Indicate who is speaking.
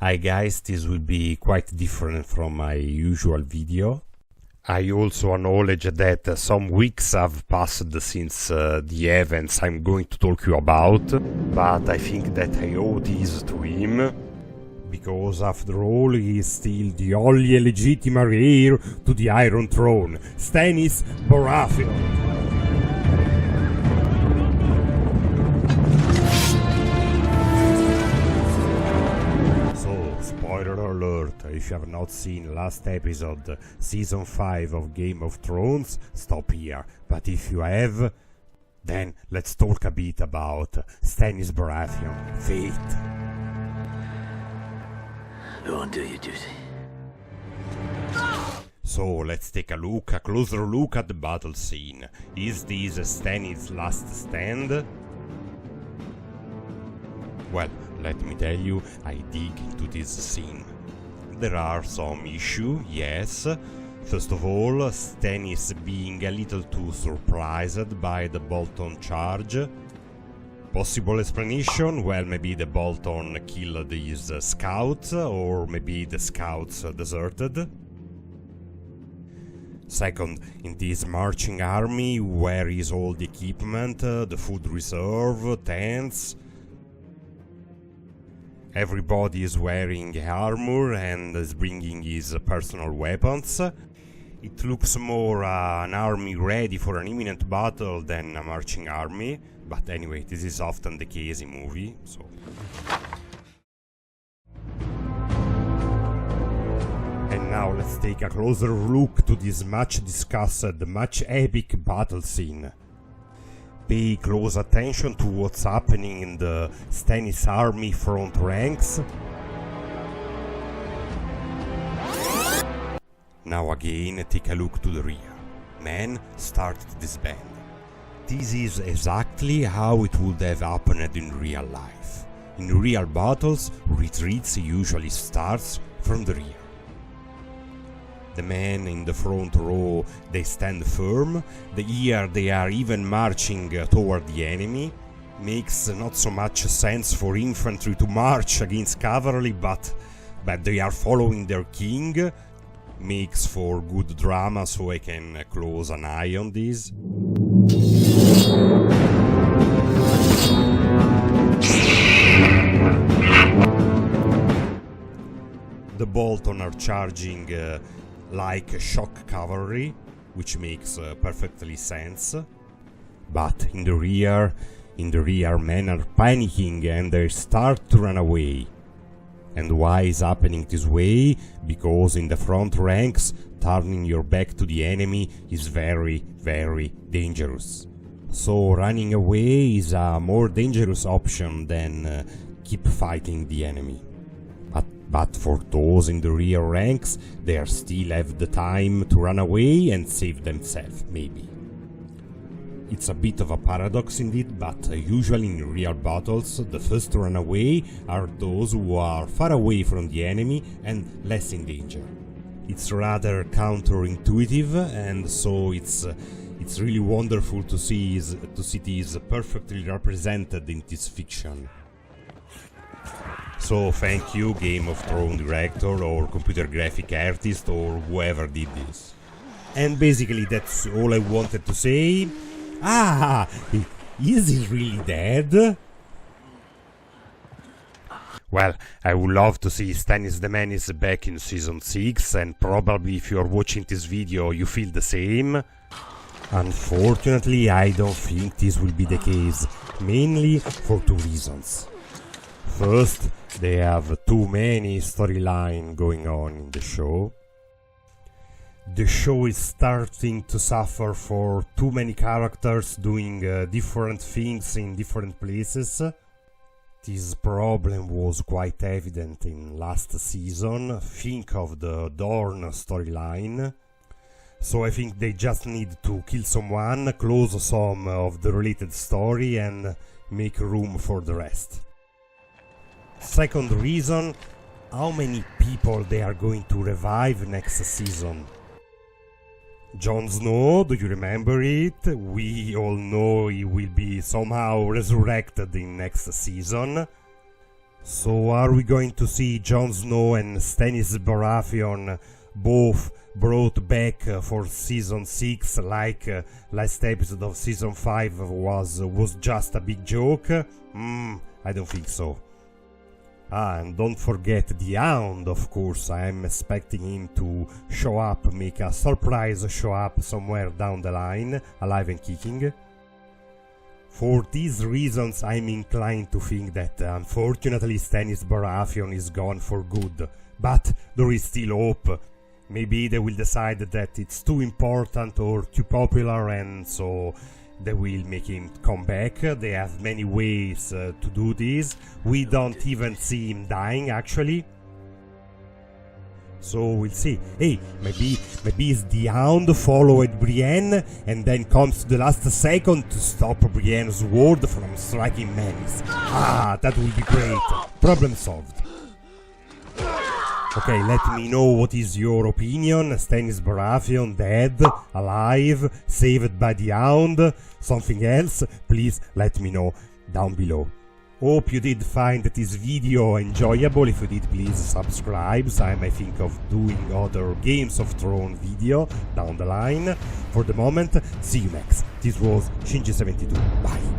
Speaker 1: Hi guys, this will be quite different from my usual video. I also acknowledge that some weeks have passed since the events I'm going to talk you about, but I think that I owe this to him, because after all he is still the only legitimate heir to the Iron Throne, Stannis Baratheon. Spoiler alert, if you have not seen last episode, season 5 of Game of Thrones, stop here. But if you have, then let's talk a bit about Stannis Baratheon, fate.
Speaker 2: Go and do your duty.
Speaker 1: So let's take a closer look at the battle scene. Is this Stannis' last stand? Well, let me tell you, I dig into this scene. There are some issues, yes. First of all, Stannis being a little too surprised by the Bolton charge. Possible explanation? Well, maybe the Bolton killed his scouts, or maybe the scouts deserted. Second, in this marching army, where is all the equipment, the food reserve, tents? Everybody is wearing armor and is bringing his personal weapons. It looks more an army ready for an imminent battle than a marching army, but anyway, this is often the case in movie, so... And now let's take a closer look to this much discussed, much epic battle scene. Pay close attention to what's happening in the Stannis army front ranks. Now again, take a look to the rear. Men start to disband. This is exactly how it would have happened in real life. In real battles, retreats usually starts from the rear. The men in the front row, they stand firm. Here they are even marching toward the enemy. Makes not so much sense for infantry to march against cavalry, but they are following their king. Makes for good drama, so I can close an eye on this. The Bolton are charging like shock cavalry, which makes perfectly sense. But in the rear men are panicking and they start to run away. And why is happening this way? Because in the front ranks, turning your back to the enemy is very, very dangerous. So running away is a more dangerous option than keep fighting the enemy. But for those in the rear ranks, they still have the time to run away and save themselves, maybe. It's a bit of a paradox indeed, but usually in real battles, the first to run away are those who are far away from the enemy and less in danger. It's rather counterintuitive, and so it's really wonderful to see this perfectly represented in this fiction. So thank you, Game of Thrones director or computer graphic artist or whoever did this. And basically that's all I wanted to say. Is he really dead? Well, I would love to see Stannis the Mannis back in season 6, and probably if you are watching this video you feel the same. Unfortunately, I don't think this will be the case, mainly for two reasons. First, they have too many storylines going on in the show. The show is starting to suffer for too many characters doing different things in different places. This problem was quite evident in last season. Think of the Dorne storyline. So I think they just need to kill someone, close some of the related story and make room for the rest. Second reason, how many people they are going to revive next season. Jon Snow, do you remember it? We all know he will be somehow resurrected in next season. So are we going to see Jon Snow and Stannis Baratheon both brought back for season 6 like last episode of season 5 was just a big joke? I don't think so. And don't forget the Hound, of course. I am expecting him to show up, make a surprise show up somewhere down the line, alive and kicking. For these reasons, I'm inclined to think that unfortunately Stannis Baratheon is gone for good, but there is still hope. Maybe they will decide that it's too important or too popular, and so they will make him come back. They have many ways to do this. We don't even see him dying, actually. So we'll see. Hey, maybe it's the Hound followed Brienne and then comes to the last second to stop Brienne's sword from striking Mannis. That would be great. Problem solved. Okay, let me know what is your opinion. Stannis Baratheon dead, alive, saved by the Hound, something else? Please let me know down below. Hope you did find this video enjoyable. If you did, please subscribe. I might think of doing other Games of Thrones video down the line. For the moment, see you next. This was Shinji72. Bye.